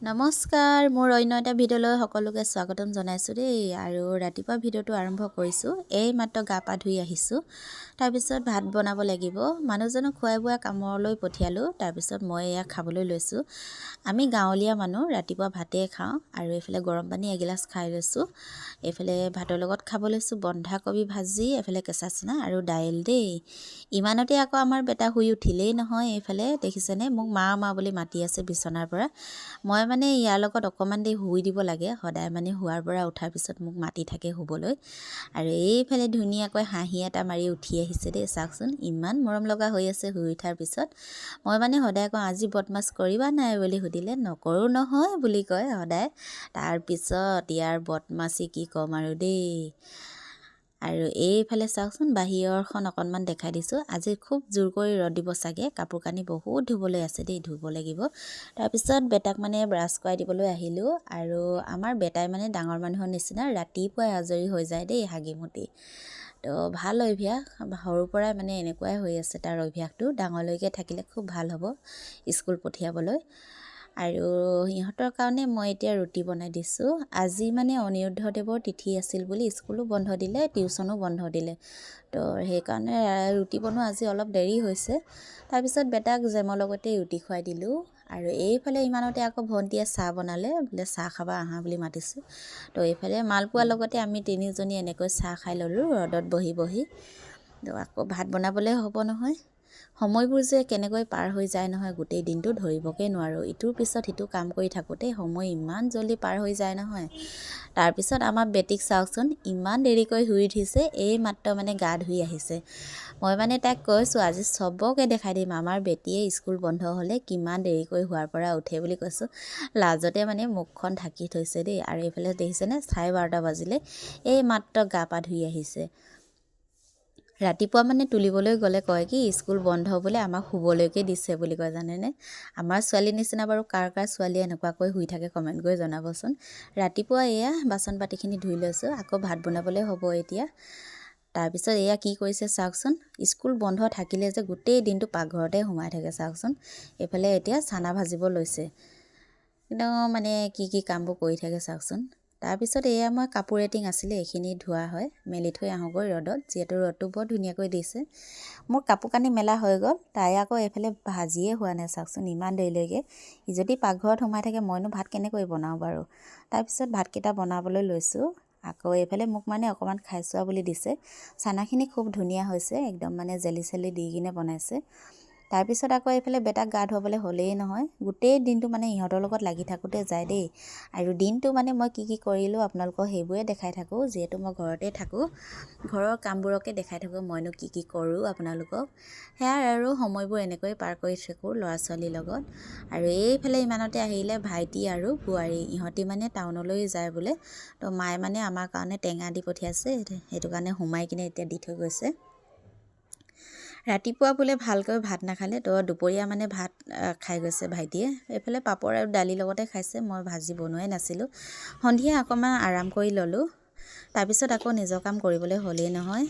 নমস্কাৰ, মোৰ অন্য এটা ভিডিঅ'লৈ সকলোকে স্বাগতম জনাইছোঁ দেই। আৰু ৰাতিপুৱা ভিডিঅ'টো আৰম্ভ কৰিছোঁ। এই মাত্ৰ গা পা ধুই আহিছোঁ। তাৰপিছত ভাত বনাব লাগিব। মানুহজনক খুৱাই বুৱাই কামলৈ পঠিয়ালোঁ। তাৰপিছত মই এয়া খাবলৈ লৈছোঁ। আমি গাঁৱলীয়া মানুহ, ৰাতিপুৱা ভাতেই খাওঁ আৰু এইফালে গৰম পানী এগিলাচ খাই লৈছোঁ। এইফালে ভাতৰ লগত খাব লৈছোঁ বন্ধাকবি ভাজি, এইফালে কেঁচা চিনা আৰু দাইল দেই। ইমানতে আকৌ আমাৰ বেটা শুই উঠিলেই নহয়। এইফালে দেখিছেনে, মোক মা মা বুলি মাতি আছে বিচনাৰ পৰা। মই মানে ইয়াৰ লগত অকণমান দেৰি শুই দিব লাগে। সদায় মানে শুৱাৰ পৰা উঠাৰ পিছত মোক মাতি থাকে শুবলৈ। আৰু এইফালে ধুনীয়াকৈ হাঁহি এটা মাৰি উঠি আহিছে দেই, চাওকচোন ইমান মৰম লগা হৈ আছে শুই উঠাৰ পিছত। মই মানে সদায় কওঁ আজি বদমাছ কৰিবা নাই বুলি সুধিলে নকৰোঁ নহয় বুলি কয় সদায়। তাৰপিছত ইয়াৰ বদমাছি কি ক'ম আৰু দেই। আৰু এইফালে চাওকচোন বাহিৰখন অকণমান দেখাই দিছোঁ। আজি খুব জোৰ কৰি ৰ'দ দিব চাগে। কাপোৰ কানি বহুত ধুবলৈ আছে দেই, ধুব লাগিব। তাৰপিছত বেটাক মানে ব্ৰাছ কৰাই দিবলৈ আহিলোঁ। আৰু আমাৰ বেটাই মানে ডাঙৰ মানুহৰ নিচিনা ৰাতিপুৱাই আজৰি হৈ যায় দেই হাগি মুতি। তো ভাল অভ্যাস, সৰুৰ পৰাই মানে এনেকুৱাই হৈ আছে তাৰ অভ্যাসটো। ডাঙৰলৈকে থাকিলে খুব ভাল হ'ব স্কুল পঠিয়াবলৈ। আৰু সিহঁতৰ কাৰণে মই এতিয়া ৰুটি বনাই দিছোঁ। আজি মানে অনিৰুদ্ধদেৱৰ তিথি আছিল বুলি স্কুলো বন্ধ দিলে, টিউশ্যনো বন্ধ দিলে। তো সেইকাৰণে ৰুটি বনোৱা আজি অলপ দেৰি হৈছে। তাৰপিছত বেটাক জেমৰ লগতে ৰুটি খুৱাই দিলোঁ। আৰু এইফালে ইমানতে আকৌ ভণ্টিয়ে চাহ বনালে, বোলে চাহ খাবা আহা বুলি মাতিছোঁ। তো এইফালে মালপোৱাৰ লগতে আমি তিনিজনী এনেকৈ চাহ খাই ল'লোঁ ৰ'দত বহি বহি। তো আকৌ ভাত বনাবলৈ হ'ব নহয়। সময়বোৰ যে কেনেকৈ পাৰ হৈ যায় নহয়, গোটেই দিনটো ধৰিবকৈ নোৱাৰোঁ। ইটোৰ পিছত সিটো কাম কৰি থাকোঁতেই সময় ইমান জল্দি পাৰ হৈ যায় নহয়। তাৰপিছত আমাৰ বেটিক চাওকচোন ইমান দেৰিকৈ শুই উঠিছে, এই মাত্ৰ মানে গা ধুই আহিছে। মই মানে তাইক কৈছোঁ আজি চবকে দেখাই দিম আমাৰ বেটিয়ে স্কুল বন্ধ হ'লে কিমান দেৰিকৈ শুৱাৰ পৰা উঠে বুলি কৈছোঁ। লাজতে মানে মুখখন ঢাকি থৈছে দেই। আৰু এইফালে দেখিছেনে 12:30 বাজিলে, এই মাত্ৰ গা পা ধুই আহিছে। ৰাতিপুৱা মানে তুলিবলৈ গ'লে কয় কি স্কুল বন্ধ বোলে আমাক শুবলৈকে দিছে বুলি কয় জানেনে। আমাৰ ছোৱালীৰ নিচিনা বাৰু কাৰ কাৰ ছোৱালীয়ে এনেকুৱাকৈ শুই থাকে কমেণ্ট কৰি জনাবচোন। ৰাতিপুৱা এয়া বাচন বাতিখিনি ধুই লৈছোঁ, আকৌ ভাত বনাবলৈ হ'ব এতিয়া। তাৰপিছত এয়া কি কৰিছে চাওকচোন, স্কুল বন্ধ থাকিলে যে গোটেই দিনটো পাকঘৰতে সোমাই থাকে চাওকচোন। এইফালে এতিয়া চানা ভাজিব লৈছে। একদম মানে কি কামবোৰ কৰি থাকে চাওকচোন। তাৰপিছত এয়া মই কাপোৰ এটিং আছিলে এইখিনি ধোৱা হয়, মেলি থৈ আহোঁগৈ ৰ'দত, যিহেতু ৰ'দটো বৰ ধুনীয়াকৈ দিছে। মোৰ কাপোৰ কানি মেলা হৈ গ'ল। তাই আকৌ এইফালে ভাজিয়ে হোৱা নাই চাওকচোন ইমান দেৰিলৈকে। যদি পাকঘৰত সোমাই থাকে মইনো ভাত কেনেকৈ বনাওঁ বাৰু। তাৰপিছত ভাতকেইটা বনাবলৈ লৈছোঁ। আকৌ এইফালে মোক মানে অকণমান খাই চোৱা বুলি দিছে। চানাখিনি খুব ধুনীয়া হৈছে, একদম মানে জেলি চেলি দি কিনে বনাইছে। তাৰপিছত আকৌ এইফালে বেটাক গা ধুৱাবলৈ হ'লেই নহয়। গোটেই দিনটো মানে ইহঁতৰ লগত লাগি থাকোঁতে যায় দেই। আৰু দিনটো মানে মই কি কৰিলোঁ আপোনালোকক সেইবোৰে দেখাই থাকোঁ, যিহেতু মই ঘৰতে থাকোঁ। ঘৰৰ কামবোৰকে দেখাই থাকোঁ মইনো কি কৰোঁ আপোনালোকক। সেয়াই আৰু সময়বোৰ এনেকৈ পাৰ কৰি থাকোঁ ল'ৰা ছোৱালীৰ লগত। আৰু এইফালে ইমানতে আহিলে ভাইটি আৰু বোৱাৰী, ইহঁতি মানে টাউনলৈ যায় বোলে। তো মায়ে মানে আমাৰ কাৰণে টেঙা দি পঠিয়াইছে, সেইটো কাৰণে সোমাই কিনে এতিয়া দি থৈ গৈছে। ৰাতিপুৱা বোলে ভালকৈ ভাত নাখালে, তো দুপৰীয়া মানে ভাত খাই গৈছে ভাইটিয়ে। এইফালে পাপৰ আৰু দালিৰ লগতে খাইছে, মই ভাজি বনোৱাই নাছিলোঁ। সন্ধিয়া অকণমান আৰাম কৰি ল'লোঁ। তাৰপিছত আকৌ নিজৰ কাম কৰিবলৈ হ'লেই নহয়।